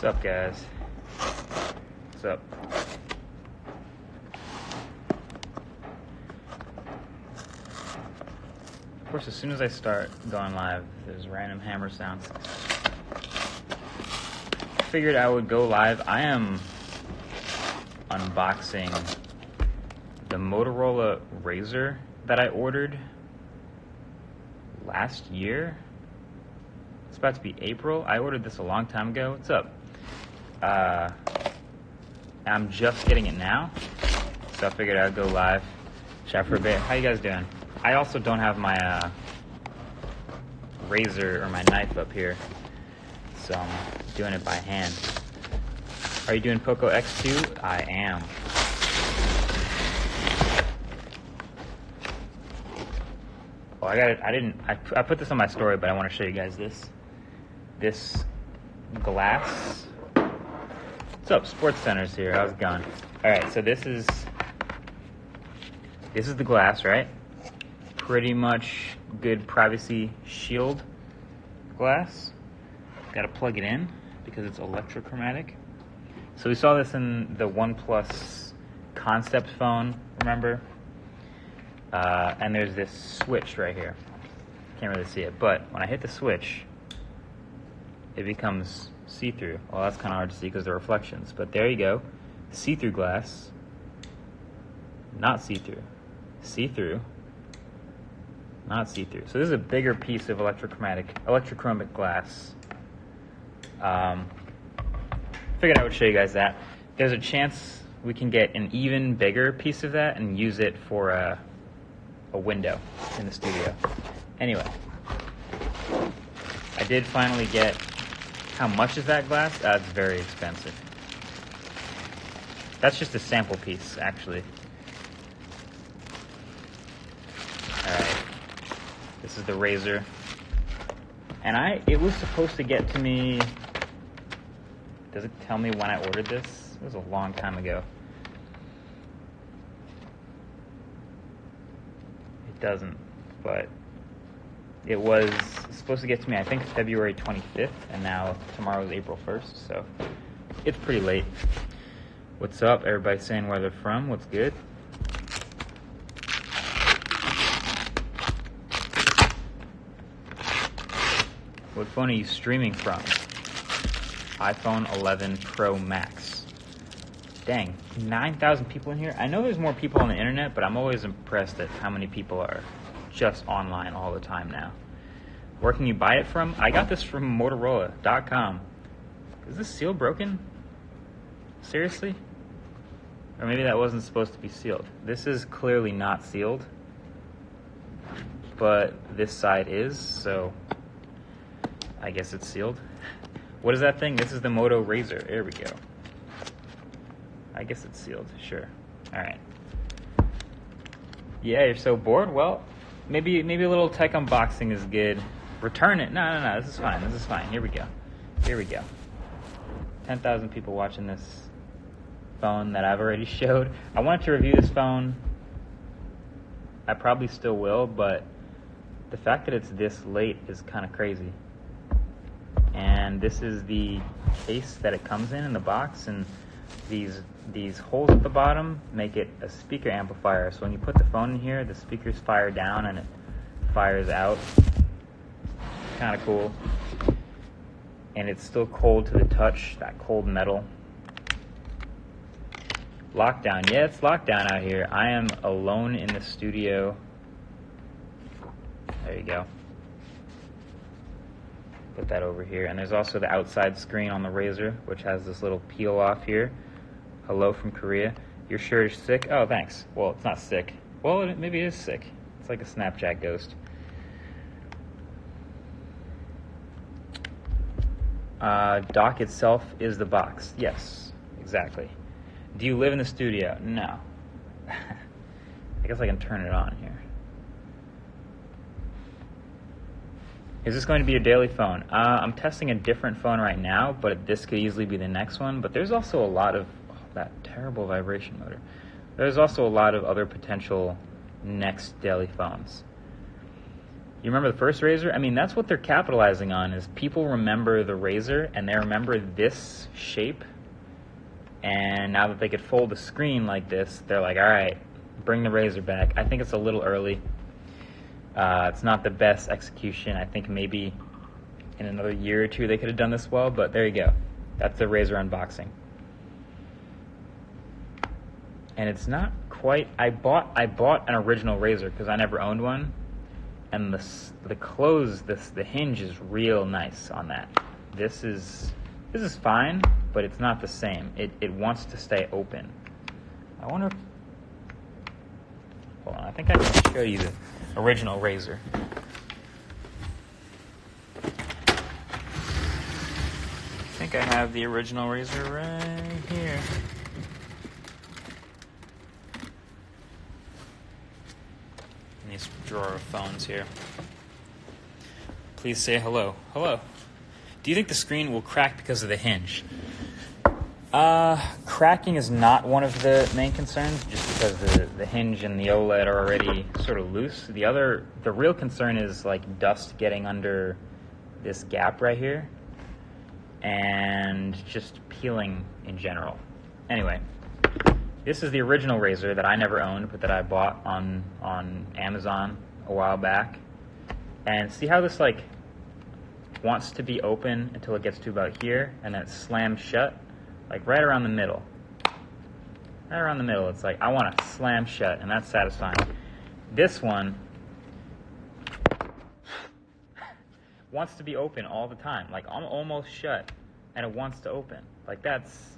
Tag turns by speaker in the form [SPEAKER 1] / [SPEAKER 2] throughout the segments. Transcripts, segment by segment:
[SPEAKER 1] What's up, guys? What's up? Of course, as soon as I start going live, there's random hammer sounds. Figured I would go live. I am unboxing the Motorola Razr that I ordered last year. It's about to be April. I ordered this a long time ago. What's up? I'm just getting it now, so I figured I'd go live, chat for a bit. How you guys doing? I also don't have my razor or my knife up here, so I'm doing it by hand. Are you doing Poco X2? I am. Oh, I got it. I put this on my story, but I want to show you guys this glass. What's up, Sports Center's here? How's it going? All right, so this is the glass, right? Pretty much good privacy shield glass. Got to plug it in because it's electrochromatic. So we saw this in the OnePlus concept phone, remember? And there's this switch right here. Can't really see it, but when I hit the switch, it becomes see-through. Well, that's kind of hard to see because of the reflections, but there you go. See-through glass, not see-through. See-through, not see-through. So this is a bigger piece of electrochromic glass. Figured I would show you guys that. There's a chance we can get an even bigger piece of that and use it for a window in the studio. Anyway, I did finally get. How much is that glass? It's very expensive. That's just a sample piece, actually. Alright. This is the Razr. And it was supposed to get to me... Does it tell me when I ordered this? It was a long time ago. It doesn't, but... It was supposed to get to me, I think, February 25th, and now tomorrow is April 1st, so it's pretty late. What's up? Everybody saying where they're from. What's good? What phone are you streaming from? iPhone 11 Pro Max. Dang, 9,000 people in here? I know there's more people on the internet, but I'm always impressed at how many people are just online all the time now. Where can you buy it from? I got this from Motorola.com. Is this seal broken? Seriously? Or maybe that wasn't supposed to be sealed. This is clearly not sealed, but this side is, so I guess it's sealed. What is that thing? This is the Moto Razr. There we go. I guess it's sealed, sure. Alright. Yeah, you're so bored? Well, maybe a little tech unboxing is good. Return it. No. This is fine. This is fine. Here we go. 10,000 people watching this phone that I've already showed. I wanted to review this phone. I probably still will, but the fact that it's this late is kind of crazy. And this is the case that it comes in the box, and these holes at the bottom make it a speaker amplifier. So when you put the phone in here, the speakers fire down and it fires out. Kind of cool. And it's still cold to the touch, that cold metal. Lockdown. Yeah, it's lockdown out here. I am alone in the studio. There you go. Put that over here. And there's also the outside screen on the Razr, which has this little peel off here. Hello from Korea. Your shirt is sick? Oh, thanks. Well, it's not sick. Well, maybe it is sick. It's like a Snapchat ghost. Dock itself is the box. Yes, exactly. Do you live in the studio? No. I guess I can turn it on here. Is this going to be your daily phone? I'm testing a different phone right now, but this could easily be the next one. But there's also a lot of... that terrible vibration motor. There's also a lot of other potential next daily phones. You remember the first Razor? I mean, that's what they're capitalizing on, is people remember the Razor, and they remember this shape. And now that they could fold the screen like this, they're like, all right, bring the Razor back. I think it's a little early. It's not the best execution. I think maybe in another year or two they could have done this well, but there you go. That's the Razor unboxing. And it's not quite... I bought an original Razor because I never owned one. And the close, the hinge is real nice on that. This is fine, but it's not the same. It wants to stay open. I wonder if... Hold on, I think I can show you the original Razor. I think I have the original Razor right here. These drawer of phones here. Please say hello. Hello. Do you think the screen will crack because of the hinge? Cracking is not one of the main concerns, just because the hinge and the OLED are already sort of loose. The real concern is like dust getting under this gap right here, and just peeling in general. Anyway. This is the original Razor that I never owned, but that I bought on Amazon a while back. And see how this like wants to be open until it gets to about here, and then it slams shut, like right around the middle. Right around the middle, it's like I want to slam shut, and that's satisfying. This one wants to be open all the time, like I'm almost shut, and it wants to open. Like that's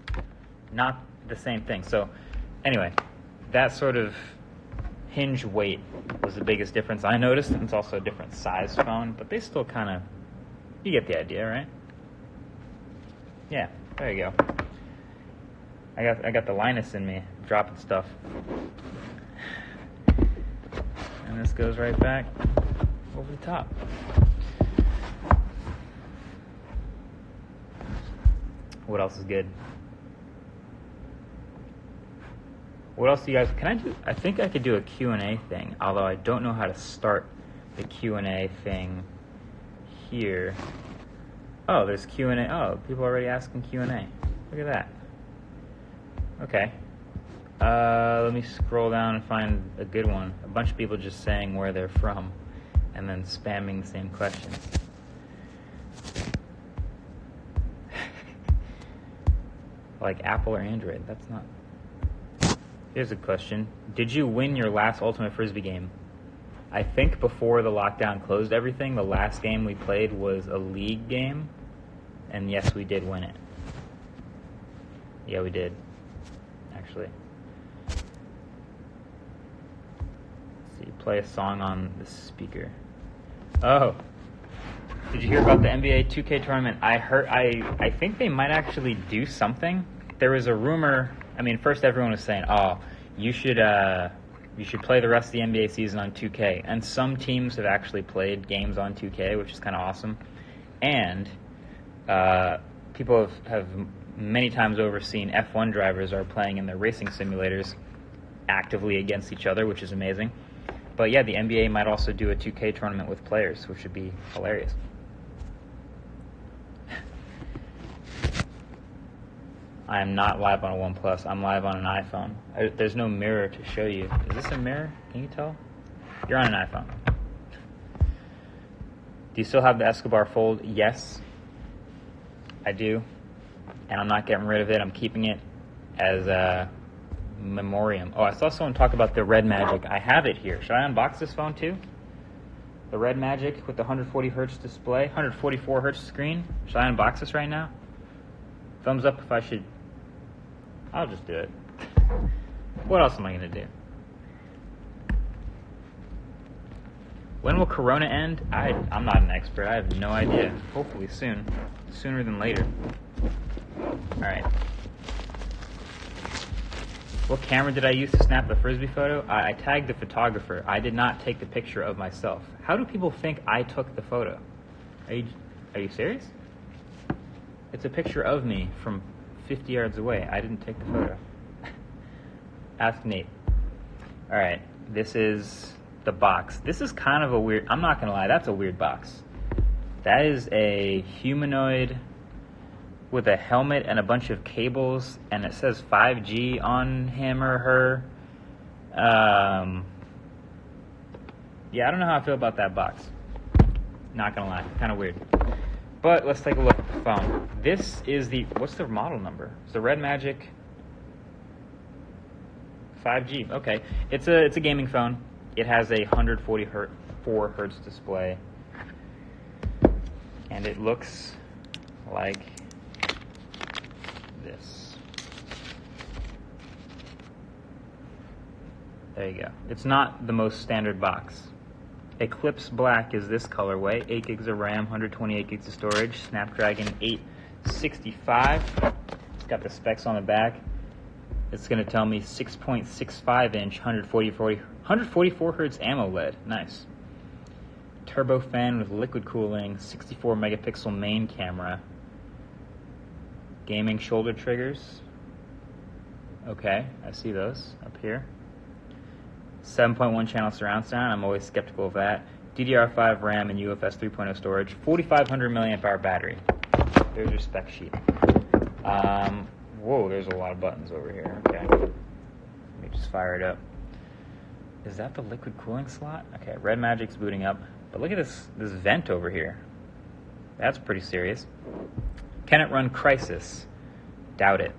[SPEAKER 1] not the same thing. So anyway, that sort of hinge weight was the biggest difference I noticed. And it's also a different size phone, but they still kind of, you get the idea, right? Yeah, there you go. I got the Linus in me, dropping stuff. And this goes right back over the top. What else is good? What else do you guys, can I do? I think I could do a Q&A thing, although I don't know how to start the Q&A thing here. Oh, there's Q&A. Oh, people are already asking Q&A. Look at that. Okay. Let me scroll down and find a good one. A bunch of people just saying where they're from and then spamming the same questions. Like Apple or Android, that's not... Here's a question. Did you win your last Ultimate Frisbee game? I think before the lockdown closed everything, the last game we played was a league game. And yes, we did win it. Yeah, we did. Actually. Let's see, play a song on the speaker. Oh. Did you hear about the NBA 2K tournament? I think they might actually do something. There was a rumor... I mean, first everyone was saying, oh, you should play the rest of the NBA season on 2K. And some teams have actually played games on 2K, which is kind of awesome. And people have many times over seen F1 drivers are playing in their racing simulators actively against each other, which is amazing. But yeah, the NBA might also do a 2K tournament with players, which would be hilarious. I am not live on a OnePlus. I'm live on an iPhone. There's no mirror to show you. Is this a mirror? Can you tell? You're on an iPhone. Do you still have the Escobar Fold? Yes, I do. And I'm not getting rid of it. I'm keeping it as a memoriam. Oh, I saw someone talk about the Red Magic. I have it here. Should I unbox this phone too? The Red Magic with the 140 hertz display, 144 hertz screen. Should I unbox this right now? Thumbs up if I should. I'll just do it. What else am I going to do? When will Corona end? I'm not an expert. I have no idea. Hopefully soon. Sooner than later. Alright. What camera did I use to snap the Frisbee photo? I tagged the photographer. I did not take the picture of myself. How do people think I took the photo? Are you serious? It's a picture of me from 50 yards away. I didn't take the photo. Ask Nate. Alright, this is the box. This is kind of a weird, I'm not going to lie, that's a weird box. That is a humanoid with a helmet and a bunch of cables, and it says 5G on him or her. Yeah, I don't know how I feel about that box. Not going to lie, kind of weird. But let's take a look at the phone. This is the, what's the model number? It's the Red Magic 5G. Okay, it's a gaming phone. It has a 144 hertz display, and it looks like this. There you go. It's not the most standard box. Eclipse Black is this colorway. 8 gigs of RAM, 128 gigs of storage, Snapdragon 865. It's got the specs on the back. It's going to tell me 6.65 inch, 144 hertz AMOLED. Nice. Turbo fan with liquid cooling, 64 megapixel main camera. Gaming shoulder triggers. Okay, I see those up here. 7.1 channel surround sound. I'm always skeptical of that. DDR5 RAM and UFS 3.0 storage. 4,500 milliamp hour battery. There's your spec sheet. Whoa, there's a lot of buttons over here. Okay. Let me just fire it up. Is that the liquid cooling slot? Okay, Red Magic's booting up. But look at this vent over here. That's pretty serious. Can it run Crysis? Doubt it.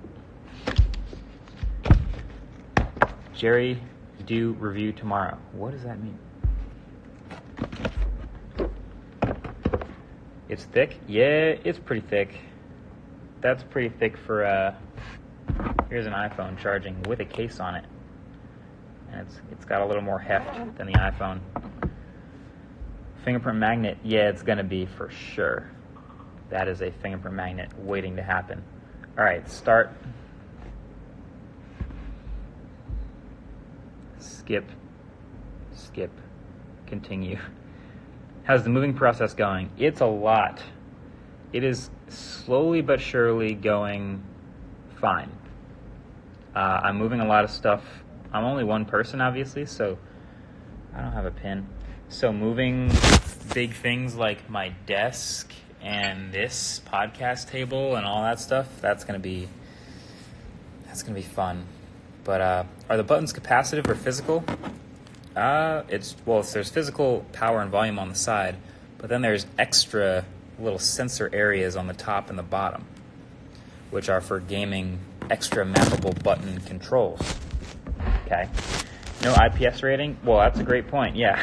[SPEAKER 1] Jerry, do review tomorrow. What does that mean? It's thick? Yeah, it's pretty thick. That's pretty thick for, here's an iPhone charging with a case on it. And it's got a little more heft than the iPhone. Fingerprint magnet, yeah, it's gonna be for sure. That is a fingerprint magnet waiting to happen. All right, start. Skip, continue. How's the moving process going? It's a lot. It is slowly but surely going fine. I'm moving a lot of stuff. I'm only one person, obviously, so I don't have a pin. So moving big things like my desk and this podcast table and all that stuff, that's gonna be fun. But are the buttons capacitive or physical? There's physical power and volume on the side, but then there's extra little sensor areas on the top and the bottom, which are for gaming extra mappable button controls. Okay. No IPS rating? Well, that's a great point. Yeah.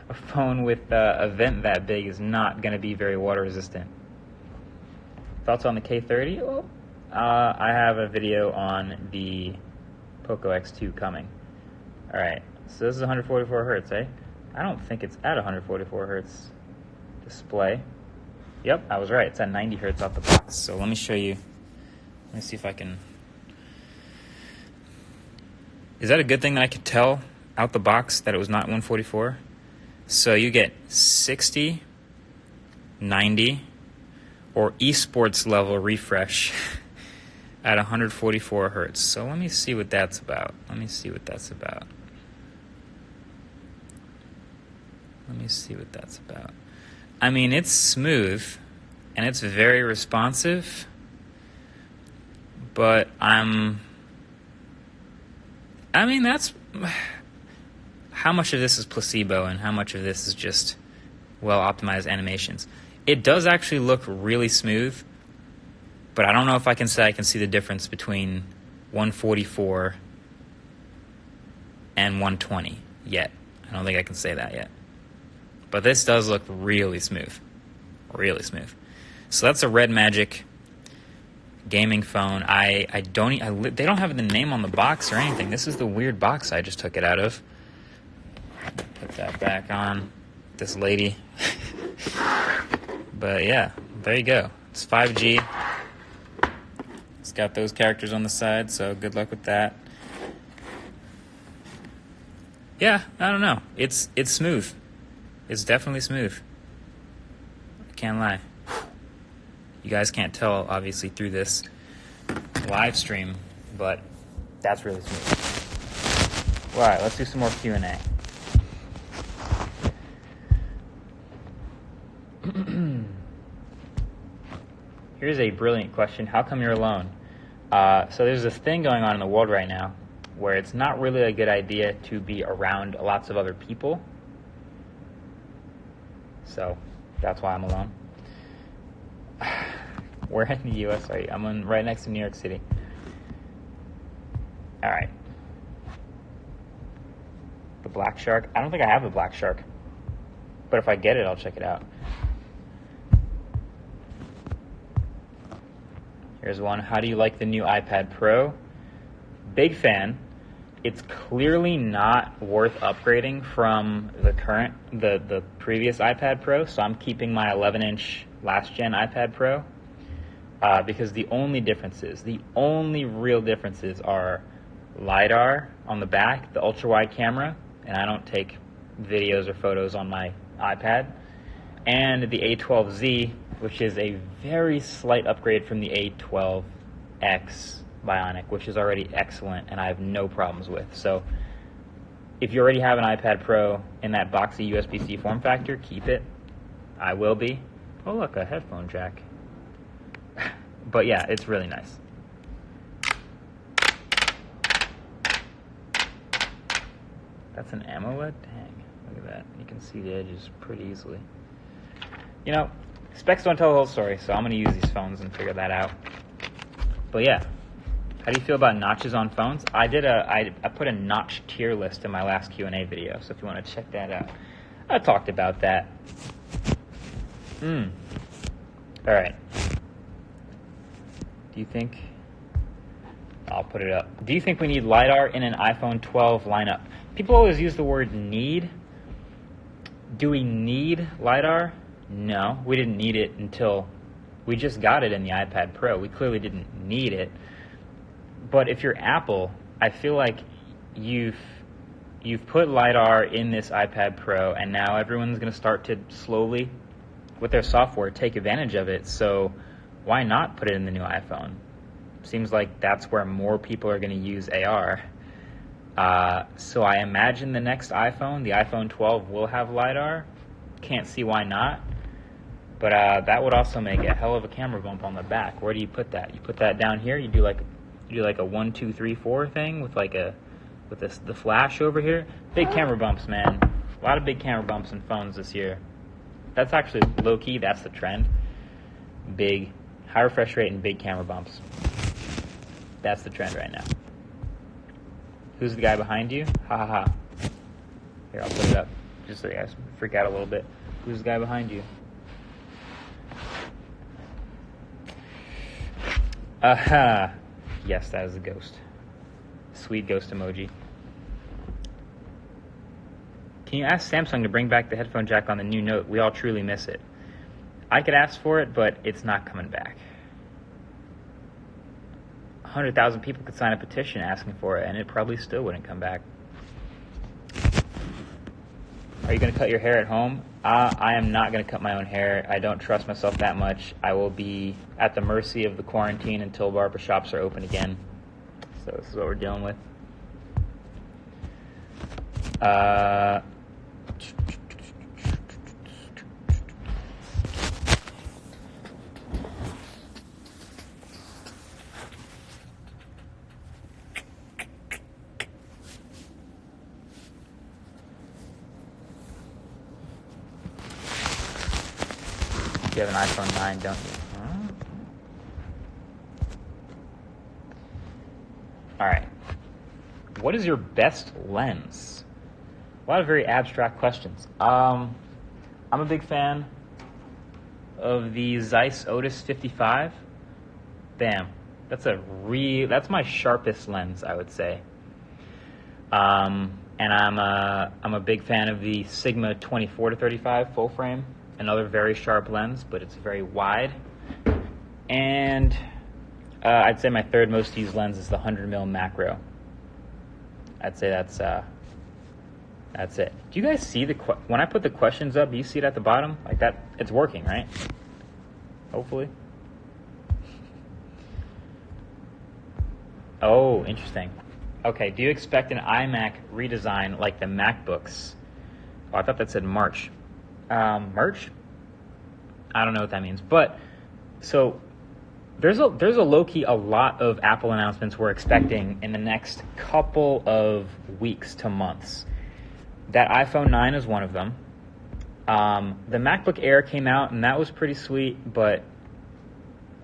[SPEAKER 1] A phone with a vent that big is not going to be very water resistant. Thoughts on the K30? Well, I have a video on the Poco X2 coming. All right, so this is 144 hertz, eh? I don't think it's at 144 hertz display. Yep, I was right. It's at 90 hertz off the box. So let me show you. Let me see if I can. Is that a good thing that I could tell out the box that it was not 144? So you get 60, 90, or esports level refresh at 144 hertz. So let me see what that's about. Let me see what that's about. I mean, it's smooth, and it's very responsive, but that's... How much of this is placebo and how much of this is just well-optimized animations? It does actually look really smooth, but I don't know if I can say I can see the difference between 144 and 120 yet. I don't think I can say that yet. But this does look really smooth. Really smooth. So that's a Red Magic gaming phone. They don't have the name on the box or anything. This is the weird box I just took it out of. Put that back on this lady. But yeah, there you go. It's 5G. It's got those characters on the side, so good luck with that. Yeah, I don't know. It's smooth. It's definitely smooth. I can't lie. You guys can't tell, obviously, through this live stream, but that's really smooth. All right, let's do some more Q&A. Here's a brilliant question. How come you're alone? So there's this thing going on in the world right now where it's not really a good idea to be around lots of other people. So that's why I'm alone. Where in the U.S. are you? I'm right next to New York City. All right. The black shark. I don't think I have the black shark. But if I get it, I'll check it out. Here's one. How do you like the new iPad Pro? Big fan. It's clearly not worth upgrading from the previous iPad Pro, so I'm keeping my 11-inch last-gen iPad Pro because the only real differences are LiDAR on the back, the ultra-wide camera, and I don't take videos or photos on my iPad, and the A12Z, which is a very slight upgrade from the A12X Bionic, which is already excellent and I have no problems with. So if you already have an iPad Pro in that boxy USB-C form factor, keep it. I will be. Oh look, a headphone jack. But yeah, it's really nice. That's an AMOLED? Dang, look at that. You can see the edges pretty easily. You know, specs don't tell the whole story, so I'm going to use these phones and figure that out. But yeah, how do you feel about notches on phones? I put a notch tier list in my last Q&A video, so if you want to check that out. I talked about that. All right. Do you think... I'll put it up. Do you think we need LiDAR in an iPhone 12 lineup? People always use the word need. Do we need LiDAR? No, we didn't need it until we just got it in the iPad Pro. We clearly didn't need it. But if you're Apple, I feel like you've put LiDAR in this iPad Pro, and now everyone's going to start to slowly, with their software, take advantage of it. So why not put it in the new iPhone? Seems like that's where more people are going to use AR. So I imagine the next iPhone, the iPhone 12, will have LiDAR. Can't see why not. But that would also make a hell of a camera bump on the back. Where do you put that? You put that down here. You do like a 1, 2, 3, 4 thing with the flash over here. Big camera bumps, man. A lot of big camera bumps in phones this year. That's actually low key. That's the trend. Big, high refresh rate and big camera bumps. That's the trend right now. Who's the guy behind you? Ha ha ha. Here, I'll put it up just so you guys freak out a little bit. Who's the guy behind you? Aha. Yes, that is a ghost. Sweet ghost emoji. Can you ask Samsung to bring back the headphone jack on the new Note? We all truly miss it. I could ask for it, but it's not coming back. 100,000 people could sign a petition asking for it, and it probably still wouldn't come back. Are you going to cut your hair at home? I am not going to cut my own hair. I don't trust myself that much. I will be at the mercy of the quarantine until barbershops are open again. So this is what we're dealing with. You have an iPhone 9, don't you? All right. What is your best lens? A lot of very abstract questions. I'm a big fan of the Zeiss Otis 55. Bam. That's my sharpest lens, I would say. And I'm a big fan of the Sigma 24-35 full frame. Another very sharp lens, but it's very wide. And I'd say my third most used lens is the 100mm macro. I'd say that's it. Do you guys see when I put the questions up? Do you see it at the bottom like that? It's working, right? Hopefully. Oh, interesting. Okay, do you expect an iMac redesign like the MacBooks? Oh, I thought that said March. Merch? I don't know what that means. But, so, there's a low-key a lot of Apple announcements we're expecting in the next couple of weeks to months. That iPhone 9 is one of them. The MacBook Air came out, and that was pretty sweet, but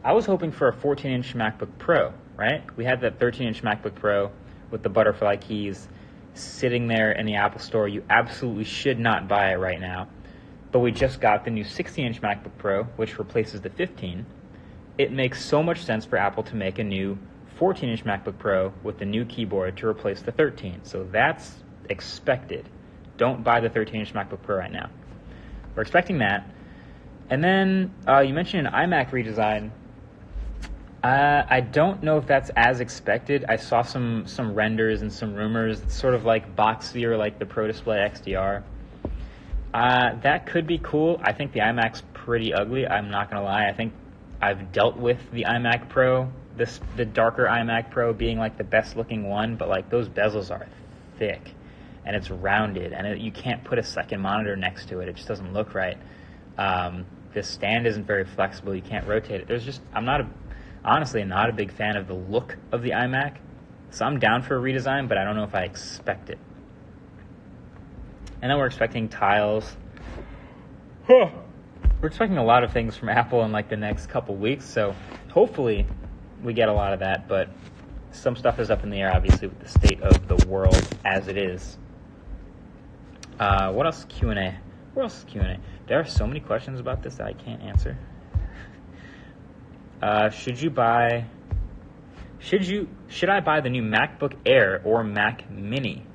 [SPEAKER 1] I was hoping for a 14-inch MacBook Pro, right? We had that 13-inch MacBook Pro with the butterfly keys sitting there in the Apple Store. You absolutely should not buy it right now. But we just got the new 16-inch MacBook Pro, which replaces the 15. It makes so much sense for Apple to make a new 14-inch MacBook Pro with the new keyboard to replace the 13. So that's expected. Don't buy the 13-inch MacBook Pro right now. We're expecting that. And then you mentioned an iMac redesign. I don't know if that's as expected. I saw some renders and some rumors. It's sort of like boxy or like the Pro Display XDR. That could be cool. I think the iMac's pretty ugly. I'm not going to lie. I think I've dealt with the iMac Pro, the darker iMac Pro being like the best looking one, but like those bezels are thick and it's rounded and you can't put a second monitor next to it. It just doesn't look right. This stand isn't very flexible. You can't rotate it. Honestly not a big fan of the look of the iMac. So I'm down for a redesign, but I don't know if I expect it. And then we're expecting tiles. We're expecting a lot of things from Apple in like the next couple weeks, so hopefully we get a lot of that, but some stuff is up in the air, obviously, with the state of the world as it is. What else? Q&A. What else is Q&A? There are so many questions about this that I can't answer. Should I buy the new MacBook Air or Mac Mini?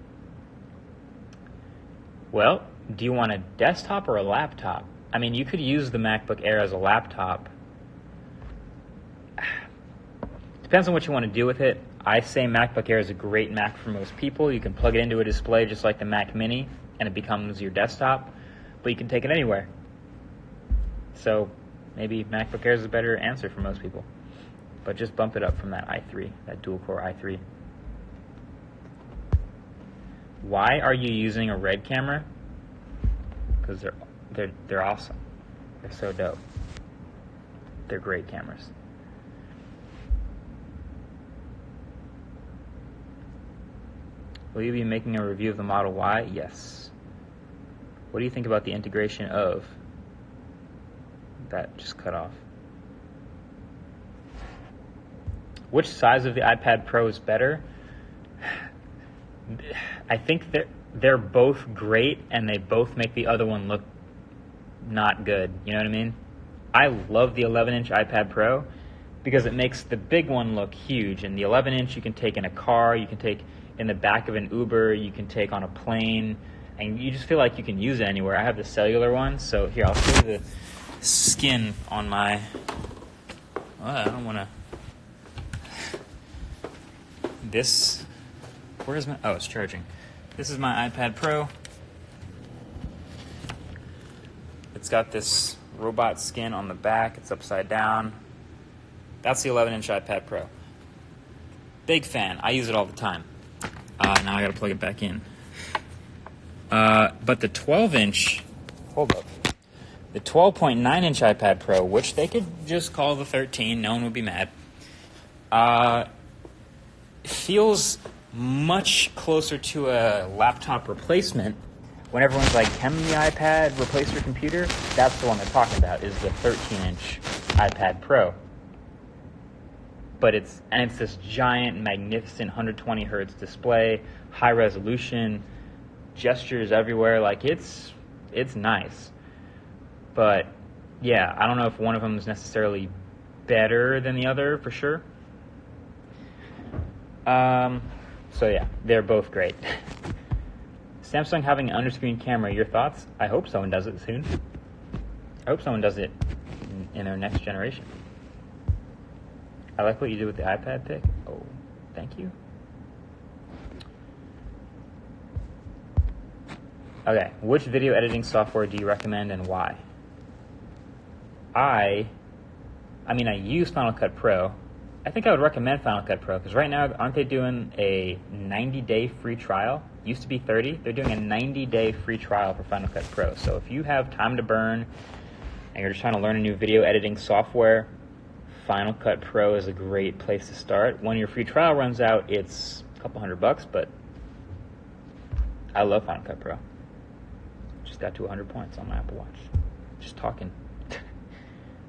[SPEAKER 1] Well, do you want a desktop or a laptop? I mean, you could use the MacBook Air as a laptop. Depends on what you want to do with it. I say MacBook Air is a great Mac for most people. You can plug it into a display just like the Mac Mini, and it becomes your desktop, but you can take it anywhere. So maybe MacBook Air is a better answer for most people. But just bump it up from that i3, that dual-core i3. Why are you using a RED camera? Because they're awesome. They're so dope. They're great cameras. Will you be making a review of the Model Y? Yes. What do you think about the integration of... That just cut off. Which size of the iPad Pro is better? I think they're both great, and they both make the other one look not good. You know what I mean? I love the 11-inch iPad Pro because it makes the big one look huge, and the 11-inch you can take in a car, you can take in the back of an Uber, you can take on a plane, and you just feel like you can use it anywhere. I have the cellular one, so here, I'll show you the skin on my... Well, I don't want to... This... Where's my... Oh, it's charging. This is my iPad Pro. It's got this robot skin on the back. It's upside down. That's the 11-inch iPad Pro. Big fan. I use it all the time. Now I gotta plug it back in. But the 12-inch... Hold up. The 12.9-inch iPad Pro, which they could just call the 13, no one would be mad, feels much closer to a laptop replacement. When everyone's like, can the iPad replace your computer? That's the one they're talking about, is the 13-inch iPad Pro. But it's this giant, magnificent 120 hertz display, high resolution, gestures everywhere. Like, it's nice. But yeah, I don't know if one of them is necessarily better than the other for sure. So yeah, they're both great. Samsung having an underscreen camera, your thoughts? I hope someone does it soon. I hope someone does it in their next generation. I like what you did with the iPad pic. Oh, thank you. Okay, which video editing software do you recommend and why? I use Final Cut Pro. I think I would recommend Final Cut Pro because right now, aren't they doing a 90-day free trial? Used to be 30. They're doing a 90-day free trial for Final Cut Pro. So if you have time to burn and you're just trying to learn a new video editing software, Final Cut Pro is a great place to start. When your free trial runs out, it's a couple $100, but I love Final Cut Pro. Just got to 100 points on my Apple Watch. Just talking.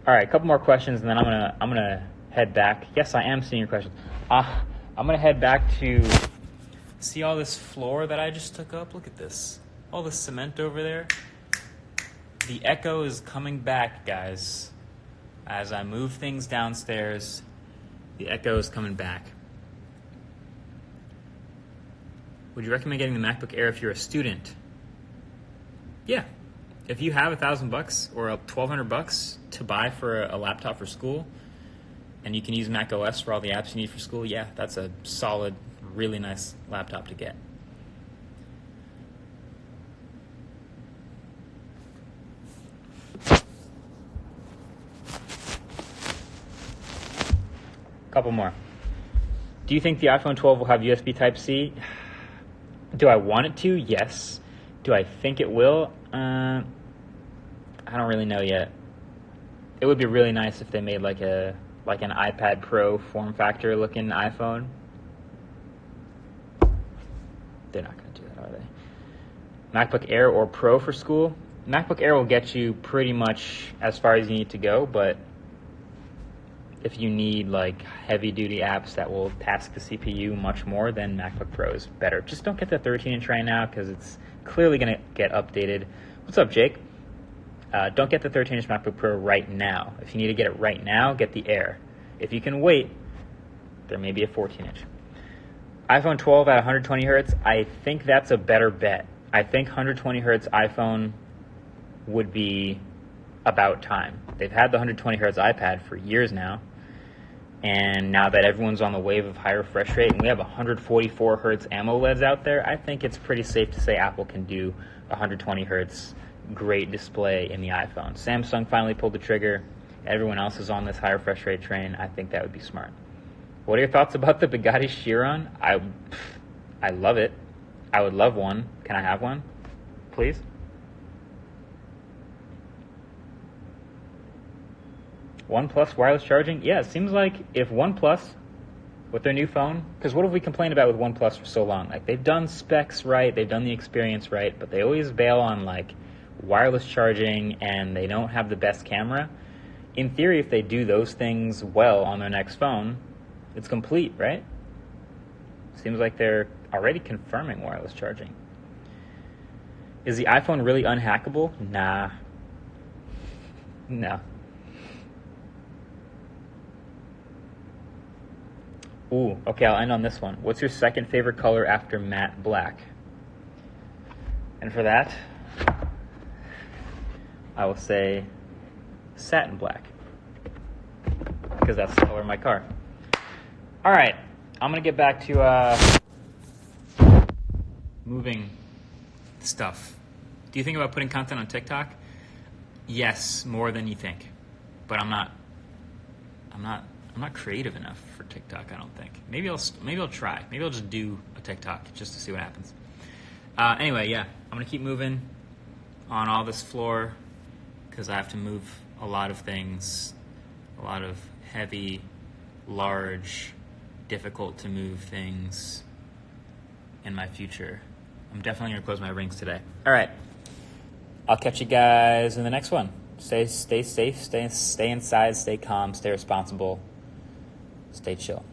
[SPEAKER 1] All right, a couple more questions, and then I'm gonna head back. Yes, I am seeing your questions. I'm gonna head back to see all this floor that I just took up. Look at this. All the cement over there. The echo is coming back, guys. As I move things downstairs, the echo is coming back. Would you recommend getting the MacBook Air if you're a student? Yeah. If you have $1,000 or $1,200 to buy for a laptop for school, and you can use Mac OS for all the apps you need for school, yeah, that's a solid, really nice laptop to get. Couple more. Do you think the iPhone 12 will have USB Type-C? Do I want it to? Yes. Do I think it will? I don't really know yet. It would be really nice if they made like an iPad Pro form factor looking iPhone. They're not going to do that, are they? MacBook Air or Pro for school? MacBook Air will get you pretty much as far as you need to go, but if you need like heavy duty apps that will task the CPU much more, then MacBook Pro is better. Just don't get the 13-inch right now because it's clearly going to get updated. What's up, Jake? Don't get the 13-inch MacBook Pro right now. If you need to get it right now, get the Air. If you can wait, there may be a 14-inch. iPhone 12 at 120 hertz, I think that's a better bet. I think 120 hertz iPhone would be about time. They've had the 120 hertz iPad for years now, and now that everyone's on the wave of high refresh rate and we have 144 hertz AMOLEDs out there, I think it's pretty safe to say Apple can do 120 hertz great display in the iPhone. Samsung finally pulled the trigger. Everyone else is on this high refresh rate train. I think that would be smart. What are your thoughts about the Bugatti Chiron? I love it. I would love one. Can I have one, please? OnePlus wireless charging? Yeah, it seems like if OnePlus, with their new phone, because what have we complained about with OnePlus for so long? Like, they've done specs right, they've done the experience right, but they always bail on, like, wireless charging, and they don't have the best camera. In theory, if they do those things well on their next phone, it's complete, right? Seems like they're already confirming wireless charging. Is the iPhone really unhackable? Nah. No. Ooh, okay, I'll end on this one. What's your second favorite color after matte black? And for that, I will say satin black, because that's the color of my car. All right, I'm going to get back to moving stuff. Do you think about putting content on TikTok? Yes, more than you think. But I'm not creative enough for TikTok, I don't think. Maybe I'll try. Maybe I'll just do a TikTok just to see what happens. Anyway, yeah, I'm gonna keep moving on all this floor because I have to move a lot of things, a lot of heavy, large, difficult to move things in my future. I'm definitely gonna close my rings today. All right, I'll catch you guys in the next one. Stay safe, stay inside, stay calm, stay responsible. Stay chill.